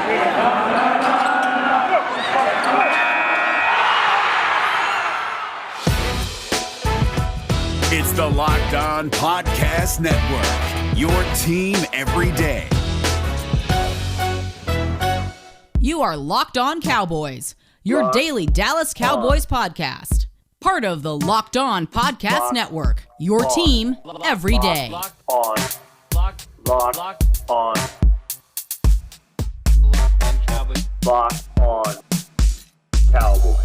It's the Locked On Podcast Network, your team every day. You are Locked On Cowboys, your daily Dallas Cowboys podcast. Part of the Locked On Podcast Network, your team every day. Locked on Cowboys. Locked on Cowboys.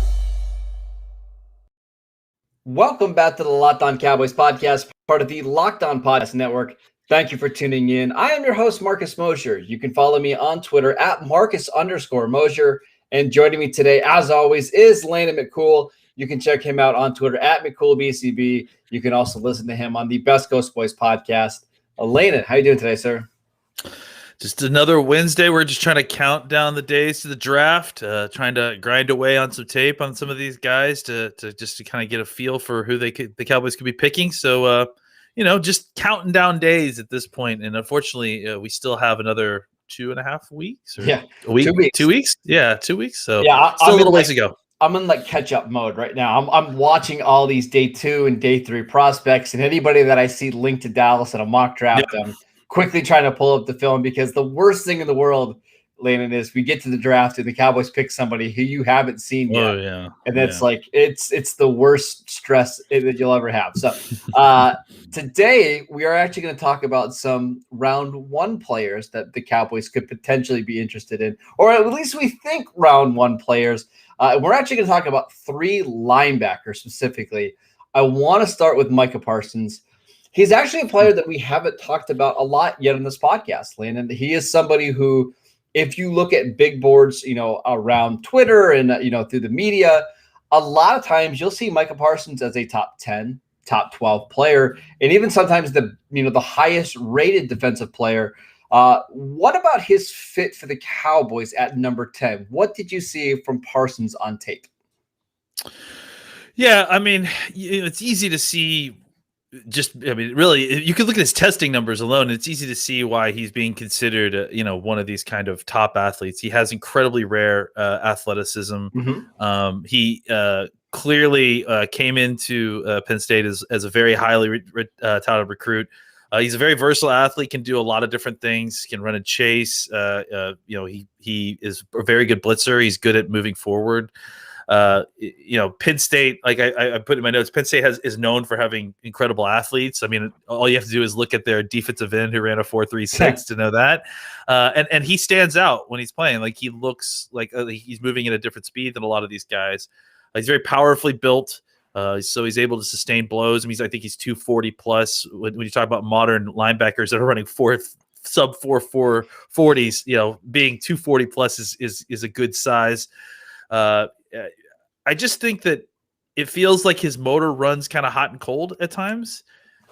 Welcome back to the Locked On Cowboys podcast, part of the Locked On Podcast Network. Thank you for tuning in. I am your host, Marcus Mosher. You can follow me on Twitter at Marcus_Mosher. And joining me today, as always, is Landon McCool. You can check him out on Twitter at McCoolBCB. You can also listen to him on the Best Coast Boys podcast. Landon, how you doing today, sir? Just another Wednesday. We're just trying to count down the days to the draft, trying to grind away on some tape on some of these guys to kind of get a feel for who the Cowboys could be picking. So, just counting down days at this point. And unfortunately, we still have another 2.5 weeks. Or yeah, a week, 2 weeks. 2 weeks. Yeah, 2 weeks. So yeah, still a little ways to go. I'm in catch up mode right now. I'm watching all these day 2 and day 3 prospects, and anybody that I see linked to Dallas in a mock draft, I'm quickly trying to pull up the film, because the worst thing in the world, Landon, is we get to the draft and the Cowboys pick somebody who you haven't seen yet. Oh, yeah. And it's it's the worst stress that you'll ever have. So today we are actually going to talk about some round 1 players that the Cowboys could potentially be interested in, or at least we think round 1 players. We're actually going to talk about 3 linebackers specifically. I want to start with Micah Parsons. He's actually a player that we haven't talked about a lot yet in this podcast, Landon. He is somebody who, if you look at big boards, around Twitter and, through the media, a lot of times you'll see Micah Parsons as a top 10, top 12 player, and even sometimes the highest rated defensive player. What about his fit for the Cowboys at number 10? What did you see from Parsons on tape? Yeah, I mean, it's easy to see. Really, you could look at his testing numbers alone, and it's easy to see why he's being considered, one of these kind of top athletes. He has incredibly rare athleticism. Mm-hmm. He clearly came into Penn State as a very highly touted recruit. He's a very versatile athlete, can do a lot of different things, can run and chase. He is a very good blitzer. He's good at moving forward. Penn State, like I put in my notes, Penn State is known for having incredible athletes. I mean, all you have to do is look at their defensive end who ran a 4.36 to know that. And he stands out when he's playing. Like, he looks like he's moving at a different speed than a lot of these guys. He's very powerfully built. So he's able to sustain blows. I think he's 240 plus. When you talk about modern linebackers that are running sub 4.4 40s, being 240 plus is a good size. I just think that it feels like his motor runs kind of hot and cold at times.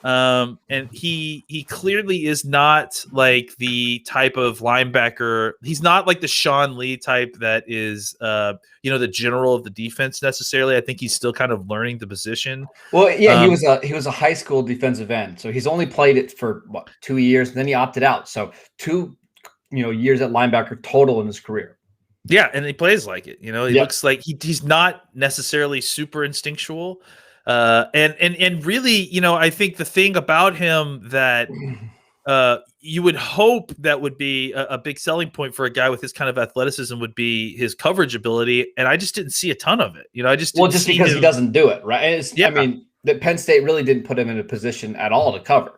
And he clearly is not like the type of linebacker. He's not like the Sean Lee type that is, the general of the defense necessarily. I think he's still kind of learning the position. Well, yeah, he was a high school defensive end, so he's only played it for 2 years, and then he opted out. So 2, years at linebacker total in his career. Yeah, and he plays like it. He looks like he's not necessarily super instinctual. And really, I think the thing about him that you would hope that would be a big selling point for a guy with his kind of athleticism would be his coverage ability. And I just didn't see a ton of it. Just because he doesn't do it, right? That Penn State really didn't put him in a position at all to cover.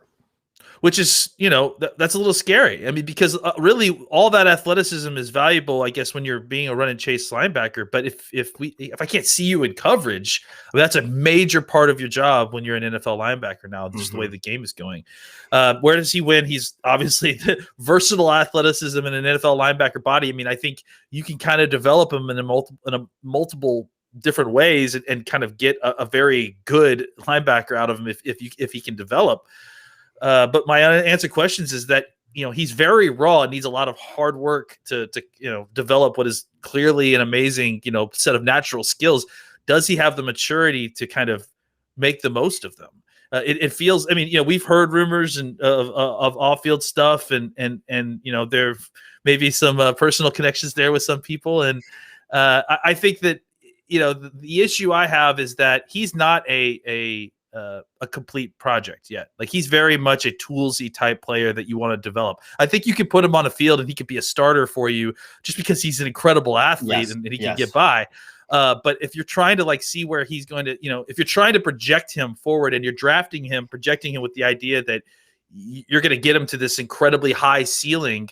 Which is, that's a little scary. Because really all that athleticism is valuable, I guess, when you're being a run and chase linebacker. But if I can't see you in coverage, that's a major part of your job when you're an NFL linebacker now, just the way the game is going. Where does he win? He's obviously the versatile athleticism in an NFL linebacker body. I think you can kind of develop him in a multiple different ways and kind of get a very good linebacker out of him if he can develop. But my unanswered questions is that, he's very raw and needs a lot of hard work to develop what is clearly an amazing, set of natural skills. Does he have the maturity to kind of make the most of them? It feels, we've heard rumors of off-field stuff and there maybe some personal connections there with some people. And I think that, the issue I have is that he's not a complete project yet. Like, he's very much a toolsy type player that you want to develop. I think you can put him on a field and he could be a starter for you just because he's an incredible athlete and he can get by. But if you're trying to see where he's going to, if you're trying to project him forward and you're drafting him, projecting him with the idea that you're going to get him to this incredibly high ceiling,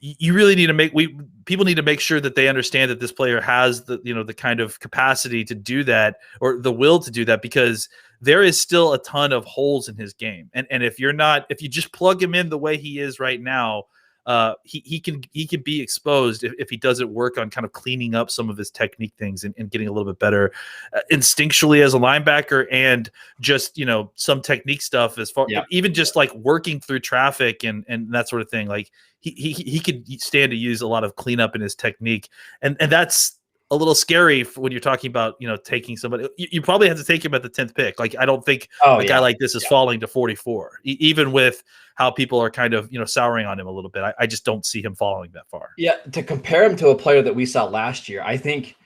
you really need to people need to make sure that they understand that this player has the kind of capacity to do that, or the will to do that, because there is still a ton of holes in his game. And if you just plug him in the way he is right now, he can be exposed if he doesn't work on kind of cleaning up some of his technique things and getting a little bit better instinctually as a linebacker, and just some technique stuff as far even just working through traffic and that sort of thing. Like he could stand to use a lot of cleanup in his technique, and that's a little scary when you're talking about taking somebody. You probably have to take him at the 10th pick. Like, I don't think a guy like this is falling to 44, even with how people are kind of souring on him a little bit. I just don't see him falling that far. Yeah, to compare him to a player that we saw last year, I think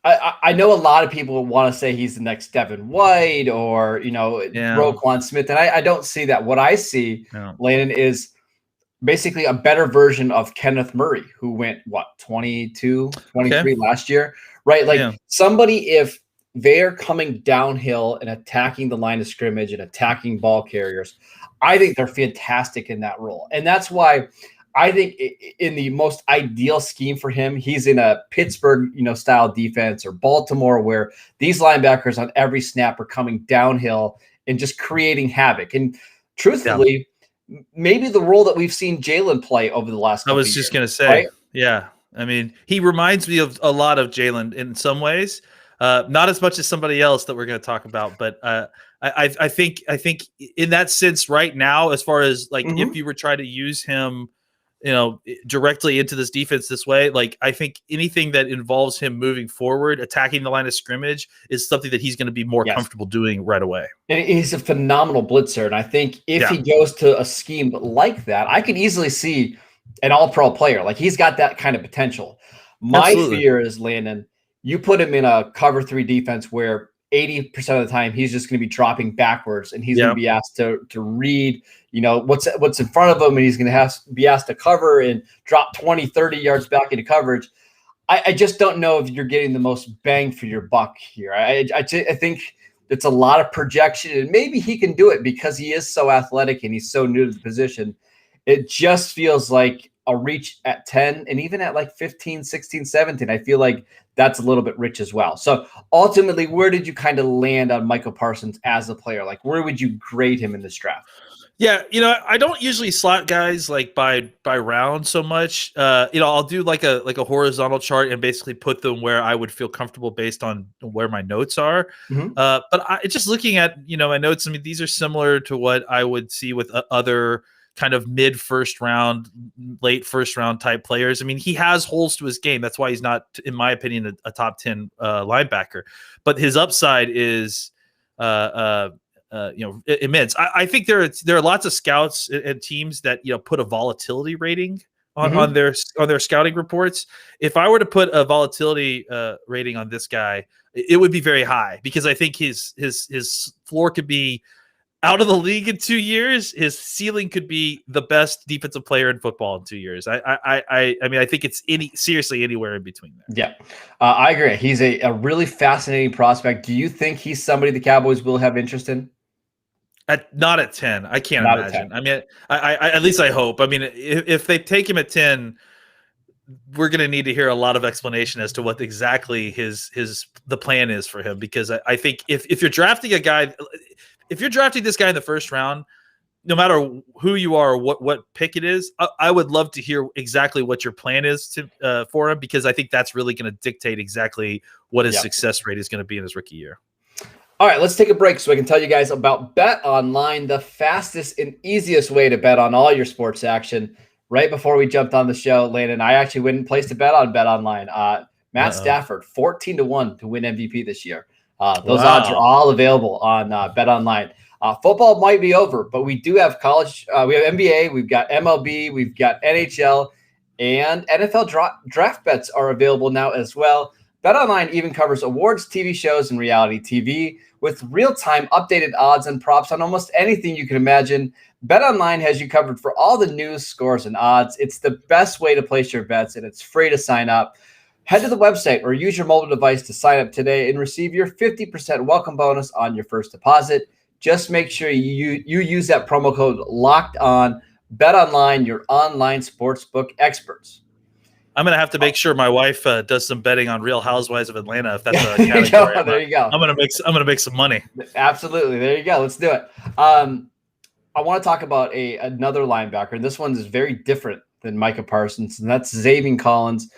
I know a lot of people want to say he's the next Devin White or Roquan Smith, and I don't see that. What I see, Landon, is basically a better version of Kenneth Murray, who went 22, 23 last year, right? Like somebody, if they're coming downhill and attacking the line of scrimmage and attacking ball carriers, I think they're fantastic in that role. And that's why I think in the most ideal scheme for him, he's in a Pittsburgh, style defense, or Baltimore, where these linebackers on every snap are coming downhill and just creating havoc. And truthfully, maybe the role that we've seen Jalen play over the last couple I was just going to say, right? Yeah. I mean, he reminds me of a lot of Jalen in some ways, not as much as somebody else that we're going to talk about, but I think in that sense right now, as far as if you were trying to use him, directly into this defense this way, I think anything that involves him moving forward, attacking the line of scrimmage, is something that he's going to be more comfortable doing right away. And he's a phenomenal blitzer. And I think if he goes to a scheme like that, I could easily see an all-pro player. Like, he's got that kind of potential. My fear is, Landon, you put him in a cover 3 defense where 80% of the time he's just going to be dropping backwards, and he's going to be asked to read, what's in front of him, and he's going to be asked to cover and drop 20, 30 yards back into coverage. I just don't know if you're getting the most bang for your buck here. I think it's a lot of projection, and maybe he can do it because he is so athletic and he's so new to the position. It just feels like a reach at 10, and even at 15, 16, 17, I feel like that's a little bit rich as well. So ultimately, where did you kind of land on Michael Parsons as a player? Where would you grade him in this draft? Yeah, I don't usually slot guys by round so much. I'll do a horizontal chart and basically put them where I would feel comfortable based on where my notes are. But just looking at my notes, I mean, these are similar to what I would see with other kind of mid first round, late first round type players. I mean, he has holes to his game. That's why he's not, in my opinion, a top 10 linebacker. But his upside is, immense. I think there are lots of scouts and teams that put a volatility rating on their scouting reports. If I were to put a volatility rating on this guy, it would be very high, because I think his floor could be out of the league in 2 years. His ceiling could be the best defensive player in football in 2 years. I mean, I think it's seriously anywhere in between there. Yeah, I agree. He's a really fascinating prospect. Do you think he's somebody the Cowboys will have interest in? Not at 10. I can't imagine. I mean, I at least I hope. I mean, if they take him at 10, we're going to need to hear a lot of explanation as to what exactly the plan is for him, because I think if you're drafting a guy, if you're drafting this guy in the first round, no matter who you are or what pick it is, I would love to hear exactly what your plan is for him, because I think that's really going to dictate exactly what his success rate is going to be in his rookie year. All right, let's take a break so I can tell you guys about Bet Online, the fastest and easiest way to bet on all your sports action. Right before we jumped on the show, Landon, I actually went and placed a bet on Bet Online. Matt Stafford, 14-1 to win MVP this year. Those odds are all available on Bet Online. Football might be over, but we do have college. We have NBA, we've got MLB, we've got NHL, And NFL draft bets are available now as well. BetOnline even covers awards, TV shows, and reality TV with real-time updated odds and props on almost anything you can imagine. BetOnline has you covered for all the news, scores, and odds. It's the best way to place your bets, and it's free to sign up. Head to the website or use your mobile device to sign up today and receive your 50% welcome bonus on your first deposit. Just make sure you use that promo code LOCKEDON. BetOnline, your online sportsbook experts. I'm gonna have to make sure my wife does some betting on Real Housewives of Atlanta. If that's a category, there you go. I'm gonna make some money. Absolutely, there you go. Let's do it. I want to talk about another linebacker, and this one is very different than Micah Parsons, and that's Xavier Collins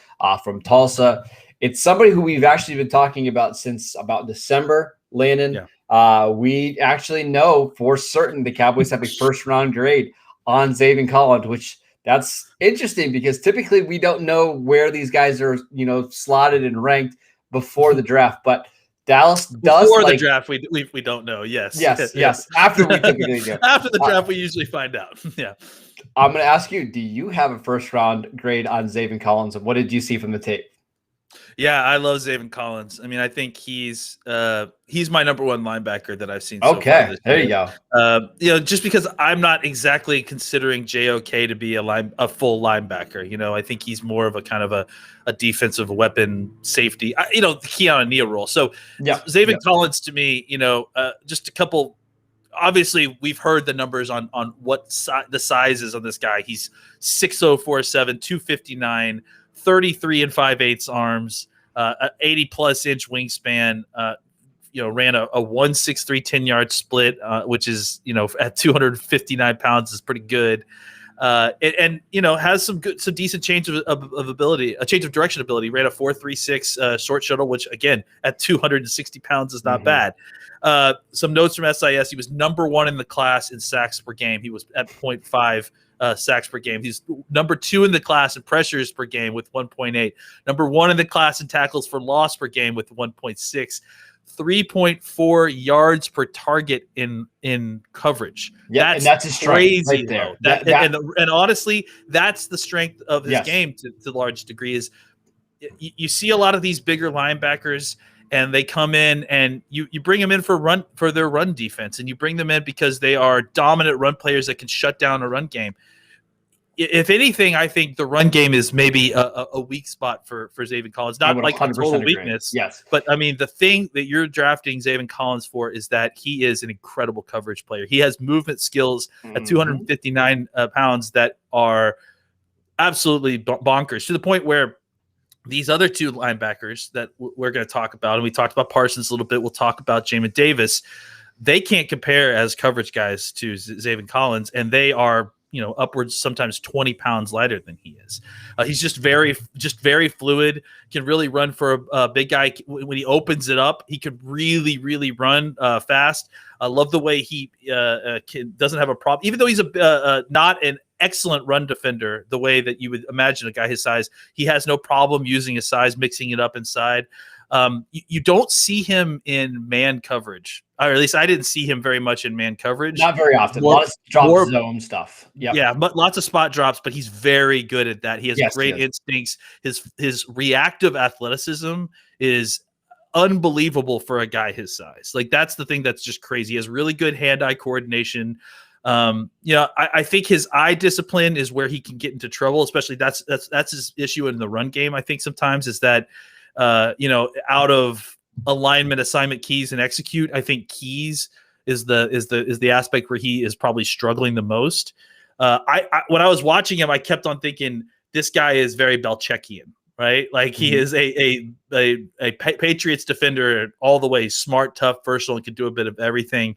from Tulsa. It's somebody who we've actually been talking about since about December, Landon. Yeah. We actually know for certain the Cowboys have a first-round grade on Xavier Collins, which that's interesting because typically we don't know where these guys are, slotted and ranked before the draft. But Dallas does before the draft. We don't know. Yes. After we typically do. After the draft, we usually find out. Yeah. I'm going to ask you: do you have a first-round grade on Xavier Collins, and what did you see from the tape? Yeah, I love Xavier Collins. I mean, I think he's my number one linebacker that I've seen. So far this there year. You go. Just because I'm not exactly considering JOK to be a full linebacker. I think he's more of a kind of a defensive weapon safety. The key on a Nia role. So Xavier Collins to me, just a couple. Obviously, we've heard the numbers on what the size is on this guy. He's 6'0", 259. 33 and 5/8 arms, 80+ inch wingspan. Ran a 1.63 10-yard split, which is at 259 pounds is pretty good. And has some decent change of ability, a change of direction ability. Ran a 4.36 short shuttle, which again at 260 pounds is not bad. Some notes from SIS: he was number one in the class in sacks per game. He was at 0.5 sacks per game. He's number 2 in the class in pressures per game with 1.8. Number 1 in the class in tackles for loss per game with 1.6. 3.4 yards per target in coverage. Yeah, and that's his strength crazy right there. And honestly, that's the strength of his game to a large degree. Is you see a lot of these bigger linebackers, and they come in and you bring them in for their run defense, and you bring them in because they are dominant run players that can shut down a run game. If anything, I think the run game is maybe a weak spot for Xavier Collins. Not like a total weakness. Yes. But, I mean, the thing that you're drafting Xavier Collins for is that he is an incredible coverage player. He has movement skills at 259 pounds that are absolutely bonkers, to the point where these other two linebackers that we're going to talk about, and we talked about Parsons a little bit, we'll talk about Jamin Davis. They can't compare as coverage guys to Xavier Collins, and they are upwards sometimes 20 pounds lighter than he is. He's just very fluid, can really run for a big guy. When he opens it up, he could really, really run fast. I love the way he doesn't have a problem, even though he's not an excellent run defender, the way that you would imagine a guy his size. He has no problem using his size, mixing it up inside. You don't see him in man coverage, or at least I didn't see him very much in man coverage. Not very often. A lot of drop zone stuff. Yeah, but lots of spot drops, but he's very good at that. He has great instincts. His reactive athleticism is unbelievable for a guy his size. Like, that's the thing that's just crazy. He has really good hand-eye coordination. I think his eye discipline is where he can get into trouble, especially that's his issue in the run game. I think sometimes is that out of alignment, assignment, keys, and execute, I think keys is the aspect where he is probably struggling the most. When I was watching him, I kept on thinking this guy is very Belichickian, right? Like, he is a Patriots defender all the way, smart, tough, versatile, and can do a bit of everything.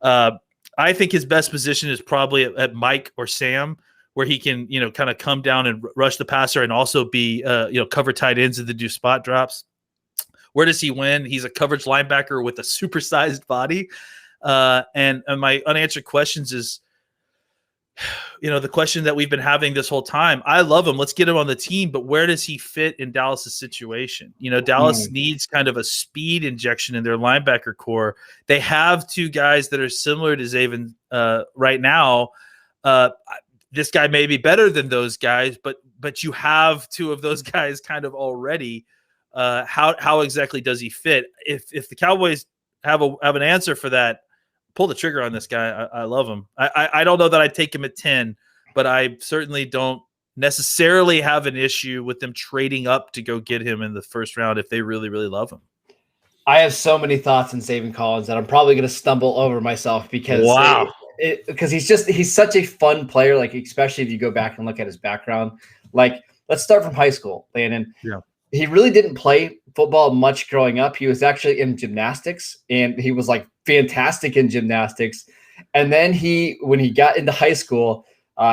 I think his best position is probably at Mike or Sam, where he can, kind of come down and rush the passer and also be, cover tight ends and then do spot drops. Where does he win? He's a coverage linebacker with a supersized body. And my unanswered questions is, the question that we've been having this whole time. I love him. Let's get him on the team. But where does he fit in Dallas's situation? Dallas needs kind of a speed injection in their linebacker core. They have two guys that are similar to Xavier right now. This guy may be better than those guys, but but you have two of those guys kind of already. How exactly does he fit? If the Cowboys have an answer for that, pull the trigger on this guy. I love him. I don't know that I'd take him at 10, but I certainly don't necessarily have an issue with them trading up to go get him in the first round if they really, really love him. I have so many thoughts on Xavier Collins that I'm probably going to stumble over myself because he's such a fun player. Like, especially if you go back and look at his background, like, let's start from high school, Landon. Yeah. He really didn't play football much growing up. He was actually in gymnastics, and he was like fantastic in gymnastics. And then when he got into high school,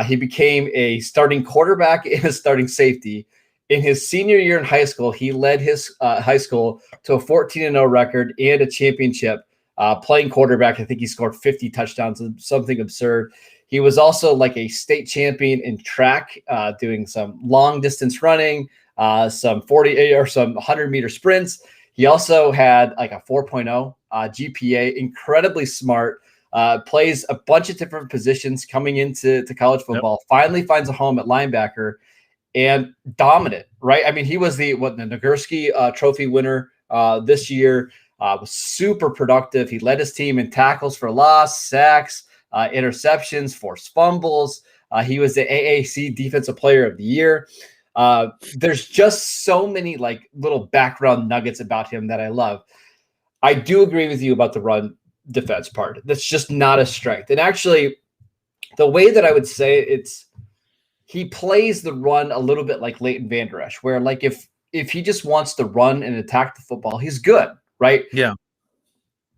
he became a starting quarterback and a starting safety. In his senior year in high school, he led his high school to a 14-0 record and a championship playing quarterback. I think he scored 50 touchdowns, something absurd. He was also like a state champion in track, doing some long distance running, some 40 or some 100-meter sprints. He also had like a 4.0 GPA, incredibly smart, plays a bunch of different positions coming into college football, finally finds a home at linebacker, and dominant, right? I mean, he was the Nagurski Trophy winner this year, was super productive. He led his team in tackles for loss, sacks, interceptions, forced fumbles. He was the AAC Defensive Player of the Year. There's just so many like little background nuggets about him that I love. I do agree with you about the run defense part. That's just not a strength. And actually, the way that I would say he plays the run a little bit like Leighton Vander Esch, where like if he just wants to run and attack the football, he's good, right? Yeah.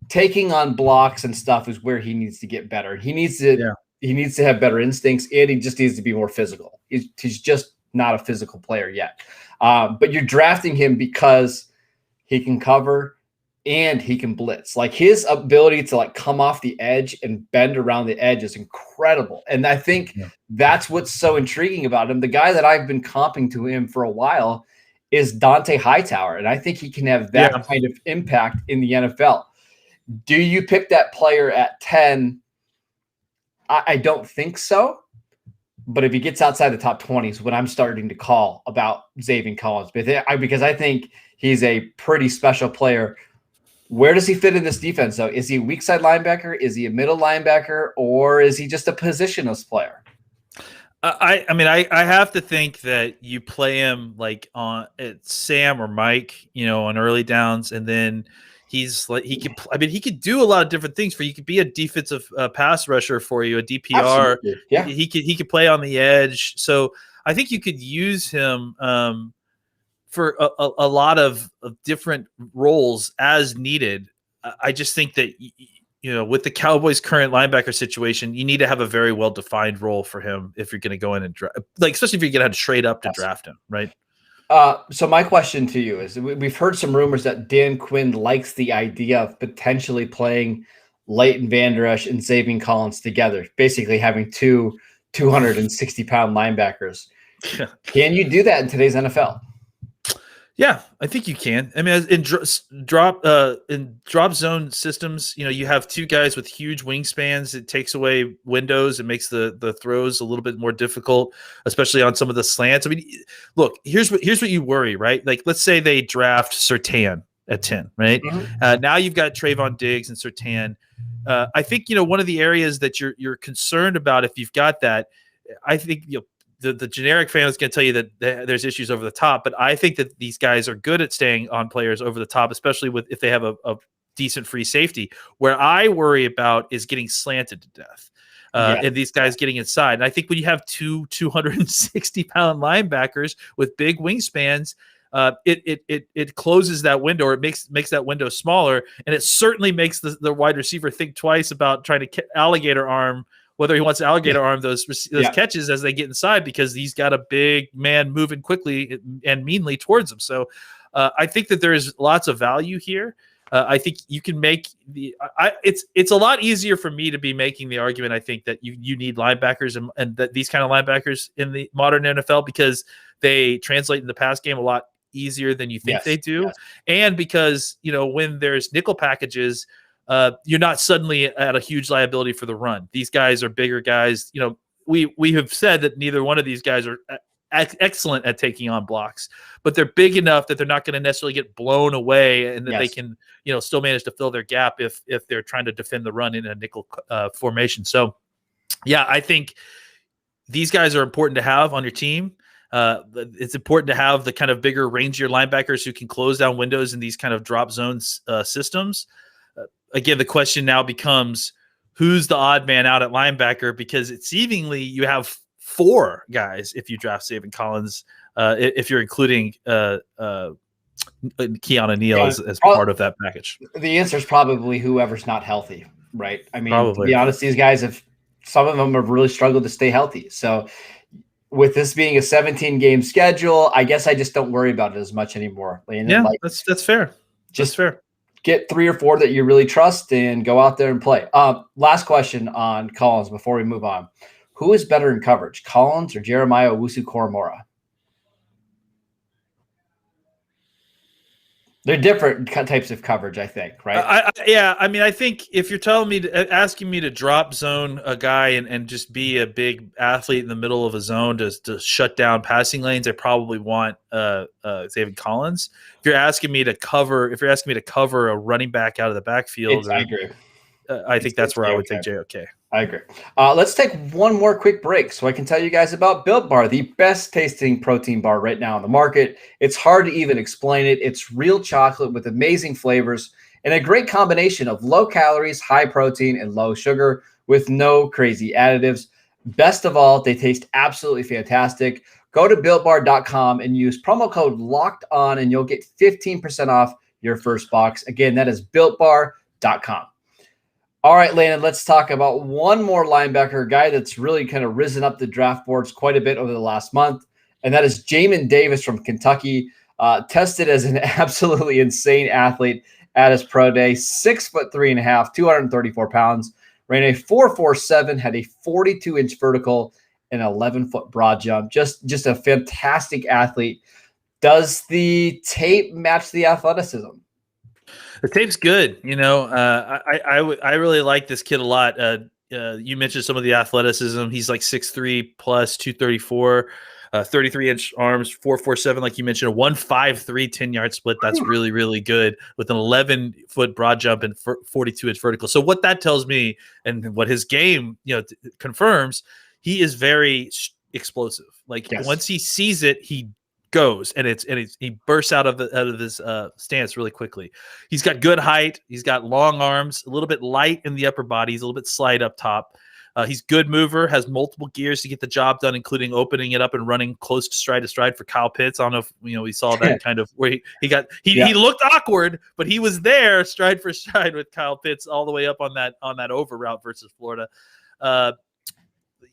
Taking on blocks and stuff is where he needs to get better. He needs to have better instincts, and he just needs to be more physical. He's just not a physical player yet. But you're drafting him because he can cover and he can blitz. Like, his ability to like come off the edge and bend around the edge is incredible. And I think that's what's so intriguing about him. The guy that I've been comping to him for a while is Dante Hightower. And I think he can have that kind of impact in the NFL. Do you pick that player at 10? I don't think so. But if he gets outside the top 20s, when I'm starting to call about Xavier Collins, because I think he's a pretty special player. Where does he fit in this defense, though? Is he a weak side linebacker? Is he a middle linebacker? Or is he just a positionless player? I mean, I have to think that you play him like at Sam or Mike, on early downs, and then he's like he could do a lot of different things for you. He could be a defensive pass rusher for you, a DPR. Absolutely. Yeah. He could play on the edge. So I think you could use him for a lot of different roles as needed. I just think that with the Cowboys' current linebacker situation, you need to have a very well-defined role for him if you're going to go in and draft, especially if you're going to trade up to draft him, right? So my question to you is, we've heard some rumors that Dan Quinn likes the idea of potentially playing Leighton Vander Esch and Xavier Collins together, basically having two 260-pound linebackers. Yeah. Can you do that in today's NFL? Yeah, I think you can. I mean, in drop zone systems, you have two guys with huge wingspans. It takes away windows. It makes the throws a little bit more difficult, especially on some of the slants. I mean, look, here's what you worry, right? Like, let's say they draft Surtain at 10, right? Mm-hmm. Now you've got Trayvon Diggs and Surtain. I think one of the areas that you're concerned about if you've got that. I think the generic fan is going to tell you that there's issues over the top, but I think that these guys are good at staying on players over the top, especially if they have a decent free safety. Where I worry about is getting slanted to death, and these guys getting inside. And I think when you have two 260-pound linebackers with big wingspans, it closes that window, or it makes that window smaller, and it certainly makes the wide receiver think twice about trying to alligator arm. Whether he wants to alligator arm those catches as they get inside, because he's got a big man moving quickly and meanly towards him. So I think that there is lots of value here. I think you can make it's a lot easier for me to be making the argument. I think that you need linebackers and that these kind of linebackers in the modern NFL, because they translate in the pass game a lot easier than you think they do. Yes. And because, when there's nickel packages, you're not suddenly at a huge liability for the run. These guys are bigger guys. We have said that neither one of these guys are excellent at taking on blocks, but they're big enough that they're not going to necessarily get blown away, and that they can, still manage to fill their gap if they're trying to defend the run in a nickel formation. So, yeah, I think these guys are important to have on your team. It's important to have the kind of bigger, rangier linebackers who can close down windows in these kind of drop zones systems. Again, the question now becomes, who's the odd man out at linebacker? Because it's seemingly you have 4 guys if you draft Xavier Collins, if you're including Keanu Neal as part of that package. The answer is probably whoever's not healthy, right? I mean, probably. To be honest, these guys some of them have really struggled to stay healthy. So with this being a 17-game schedule, I guess I just don't worry about it as much anymore. Yeah, that's fair. Just fair. Get 3 or 4 that you really trust and go out there and play. Last question on Collins before we move on. Who is better in coverage, Collins or Jeremiah Owusu-Koramoah? They're different types of coverage, I think, right? I think if you're asking me to drop zone a guy and just be a big athlete in the middle of a zone to shut down passing lanes, I probably want Xavier Collins. If you're asking me to cover a running back out of the backfield, I agree. I think that's where I would take JOK. I agree. Let's take one more quick break so I can tell you guys about Built Bar, the best tasting protein bar right now on the market. It's hard to even explain it. It's real chocolate with amazing flavors and a great combination of low calories, high protein, and low sugar with no crazy additives. Best of all, they taste absolutely fantastic. Go to BuiltBar.com and use promo code LOCKEDON and you'll get 15% off your first box. Again, that is BuiltBar.com. All right, Landon, let's talk about one more linebacker, guy that's really kind of risen up the draft boards quite a bit over the last month, and that is Jamin Davis from Kentucky, tested as an absolutely insane athlete at his pro day, 6'3.5", 234 pounds, ran a 4.47, had a 42-inch vertical and 11-foot broad jump. Just a fantastic athlete. Does the tape match the athleticism? The tape's good. I really like this kid a lot. You mentioned some of the athleticism. He's like 6'3 plus 234, 33-inch arms, 4.47, like you mentioned, a 1.53 10-yard split. That's really, really good with an 11-foot broad jump and 42-inch vertical. So what that tells me, and what his game confirms, he is very explosive. Like once he sees it, he goes and he bursts out of his stance really quickly. He's got good height. He's got long arms, a little bit light in the upper body. He's a little bit slight up top. He's good mover, has multiple gears to get the job done, including opening it up and running close to stride for Kyle Pitts. I don't know if we saw that kind of where he looked awkward, but he was there stride for stride with Kyle Pitts all the way up on that over route versus Florida.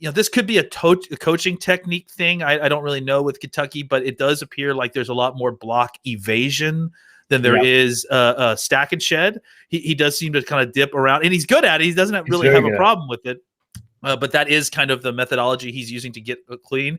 This could be a coaching technique thing. I don't really know with Kentucky, but it does appear like there's a lot more block evasion than there is stack and shed. He does seem to kind of dip around, and he's good at it. He doesn't really have a problem with it. But that is kind of the methodology he's using to get clean,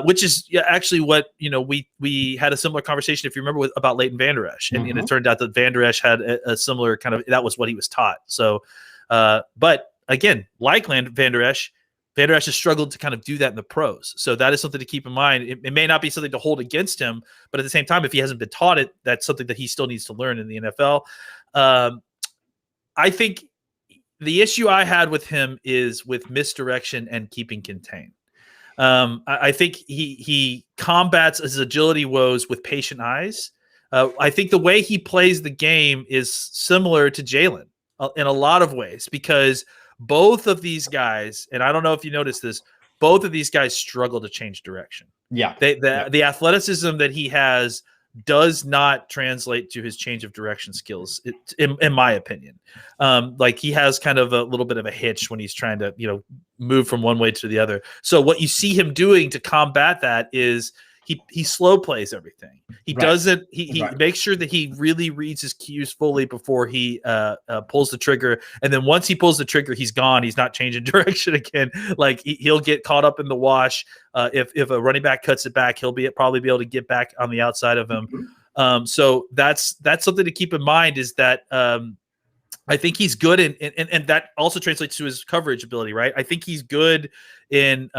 which is actually what we had a similar conversation, if you remember, about Leighton Vander Esch, and it turned out that Vander Esch had a similar kind of, that was what he was taught. So, but again, like Vander Esch has struggled to kind of do that in the pros. So that is something to keep in mind. It may not be something to hold against him, but at the same time, if he hasn't been taught it, that's something that he still needs to learn in the NFL. I think the issue I had with him is with misdirection and keeping contained. I think he combats his agility woes with patient eyes. I think the way he plays the game is similar to Jalen in a lot of ways, because both of these guys, and I don't know if you noticed this, both of these guys struggle to change direction. Yeah. The athleticism that he has does not translate to his change of direction skills, in my opinion. Like he has kind of a little bit of a hitch when he's trying to, move from one way to the other. So what you see him doing to combat that is he slow plays everything. He doesn't, he makes sure that he really reads his cues fully before he pulls the trigger. And then once he pulls the trigger, he's gone. He's not changing direction again. Like he'll get caught up in the wash. If a running back cuts it back, he'll probably be able to get back on the outside of him. So that's something to keep in mind, is that I think he's good and that also translates to his coverage ability, right? I think he's good in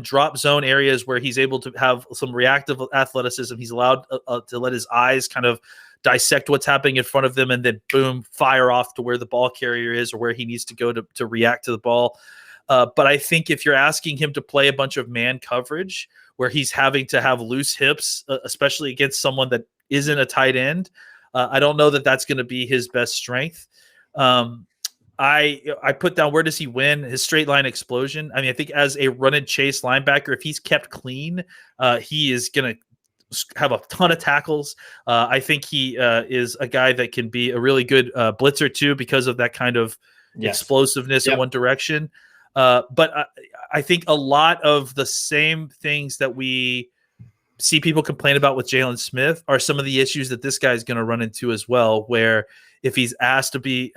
drop zone areas where he's able to have some reactive athleticism. He's allowed to let his eyes kind of dissect what's happening in front of them and then boom, fire off to where the ball carrier is or where he needs to go to react to the ball. But I think if you're asking him to play a bunch of man coverage where he's having to have loose hips, especially against someone that isn't a tight end, I don't know that that's going to be his best strength. I put down, where does he win? His straight line explosion. I mean, I think as a run and chase linebacker, if he's kept clean, he is going to have a ton of tackles. I think he is a guy that can be a really good blitzer too, because of that kind of explosiveness in one direction. But I think a lot of the same things that we see people complain about with Jalen Smith are some of the issues that this guy is going to run into as well, where if he's asked to be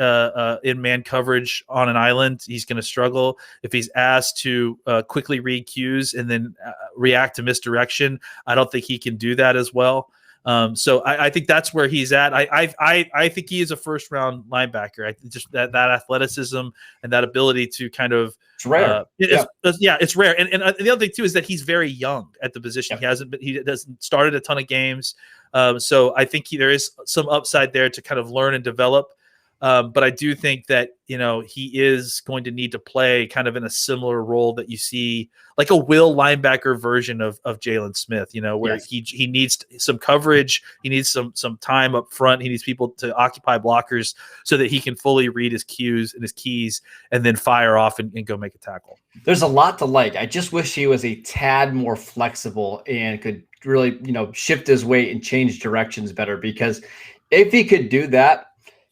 in man coverage on an island, he's going to struggle. If he's asked to quickly read cues and then react to misdirection, I don't think he can do that as well. So I think that's where he's at. I think he is a first round linebacker. I think just that athleticism and that ability to kind of, it's rare. It's rare. And the other thing too is that he's very young at the position. He hasn't started a ton of games. So I think there is some upside there to kind of learn and develop. But I do think that, he is going to need to play kind of in a similar role that you see, like a will linebacker version of Jalen Smith, where he needs some coverage. He needs some time up front. He needs people to occupy blockers so that he can fully read his cues and his keys and then fire off and go make a tackle. There's a lot to like. I just wish he was a tad more flexible and could really, shift his weight and change directions better, because if he could do that,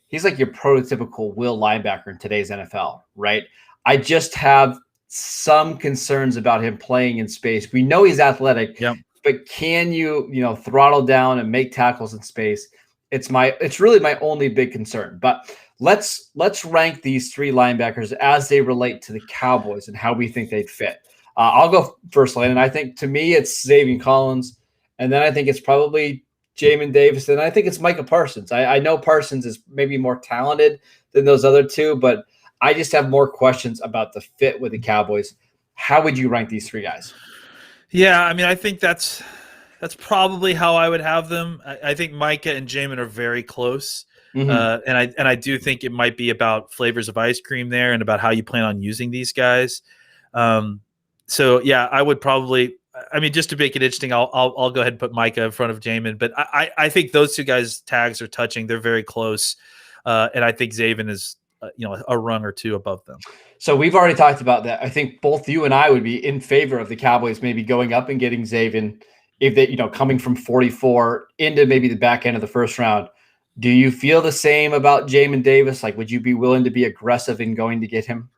he's like your prototypical will linebacker in today's NFL, right? I just have some concerns about him playing in space. We know he's athletic, but can you, throttle down and make tackles in space? It's really my only big concern. But let's rank these three linebackers as they relate to the Cowboys and how we think they'd fit. I'll go first, Landon. I think to me it's Xavier Collins, and then I think it's probably Jamin Davis, and I think it's Micah Parsons. I know Parsons is maybe more talented than those other two, but I just have more questions about the fit with the Cowboys. How would you rank these three guys? Yeah, I mean, I think that's probably how I would have them. I think Micah and Jamin are very close, and I do think it might be about flavors of ice cream there and about how you plan on using these guys. So yeah, I would probably. I mean, just to make it interesting, I'll go ahead and put Micah in front of Jamin, but I think those two guys' tags are touching. They're very close, and I think Xavier is a rung or two above them. So we've already talked about that. I think both you and I would be in favor of the Cowboys maybe going up and getting Xavier if they, coming from 44 into maybe the back end of the first round. Do you feel the same about Jamin Davis? Like, would you be willing to be aggressive in going to get him?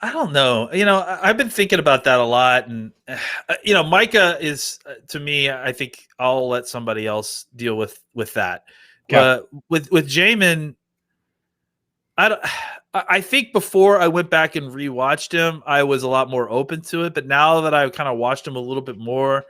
I don't know. I've been thinking about that a lot, and Micah is to me. I think I'll let somebody else deal with that. With Jamin, I think before I went back and rewatched him, I was a lot more open to it. But now that I've kind of watched him a little bit more,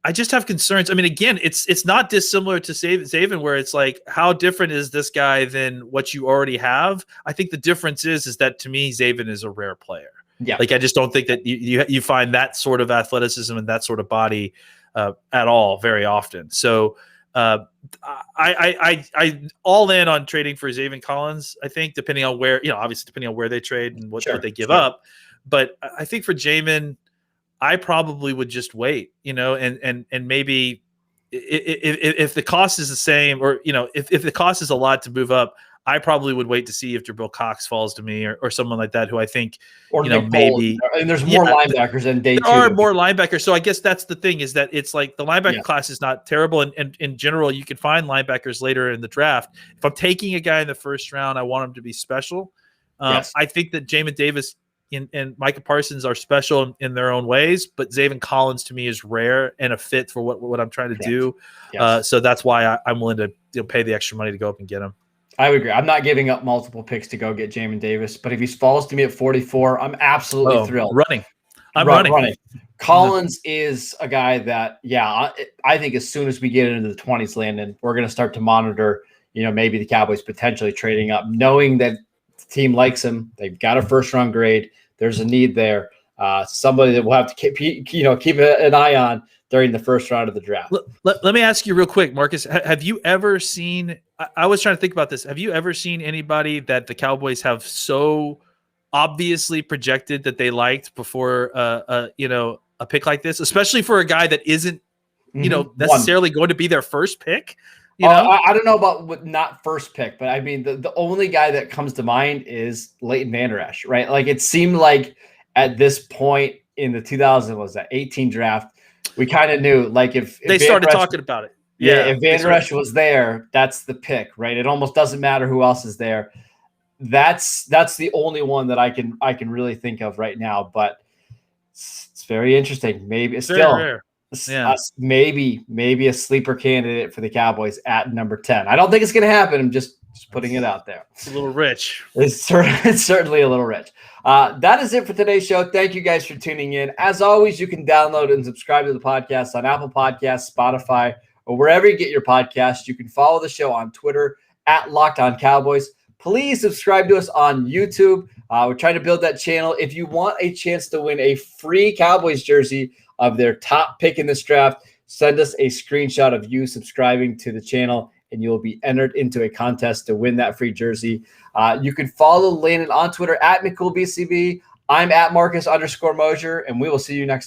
I just have concerns. I mean, again, it's not dissimilar to Xavier, where it's like, how different is this guy than what you already have? I think the difference is that to me, Xavier is a rare player. Yeah, like I just don't think that you find that sort of athleticism and that sort of body at all very often. So I all in on trading for Xavier Collins. I think depending on where, obviously depending on where they trade and what they give up. But I think for Jamin, I probably would just wait, and maybe if the cost is the same, or if the cost is a lot to move up, I probably would wait to see if Jabril Cox falls to me or someone like that who I think, maybe. And there's more linebackers in day two. There are more linebackers. So I guess that's the thing, is that it's like the linebacker class is not terrible. And in general, you can find linebackers later in the draft. If I'm taking a guy in the first round, I want him to be special. I think that Jamin Davis and Micah Parsons are special in their own ways, but Xavier Collins to me is rare and a fit for what I'm trying to do. So that's why I'm willing to pay the extra money to go up and get him. I would agree. I'm not giving up multiple picks to go get Jamin Davis, but if he falls to me at 44, I'm absolutely thrilled. I'm running. Collins is a guy that, I think as soon as we get into the 20s, Landon, we're going to start to monitor, maybe the Cowboys potentially trading up, knowing that the team likes him. They've got a first-round grade. There's a need there. Somebody that we'll have to keep an eye on during the first round of the draft. Let me ask you real quick, Marcus. Have you ever seen – I was trying to think about this. Have you ever seen anybody that the Cowboys have so obviously projected that they liked before a pick like this, especially for a guy that isn't necessarily going to be their first pick? I don't know about not first pick, but I mean, the only guy that comes to mind is Leighton Vander Esch, right? Like it seemed like at this point in the 2018 draft, we kind of knew like if they started talking about it. Yeah, if Vander Esch was there, that's the pick, right? It almost doesn't matter who else is there. That's the only one that I can really think of right now, but it's very interesting. Maybe it's still rare. Yeah. Maybe a sleeper candidate for the Cowboys at number 10. I don't think it's going to happen. I'm just putting it out there. It's a little rich. It's certainly a little rich. That is it for today's show. Thank you guys for tuning in. As always, you can download and subscribe to the podcast on Apple Podcasts, Spotify, or wherever you get your podcasts. You can follow the show on Twitter at Locked On Cowboys. Please subscribe to us on YouTube. We're trying to build that channel. If you want a chance to win a free Cowboys jersey of their top pick in this draft, send us a screenshot of you subscribing to the channel, and you will be entered into a contest to win that free jersey. You can follow Landon on Twitter at McCoolBCB. I'm at Marcus_Mosher, and we will see you next time.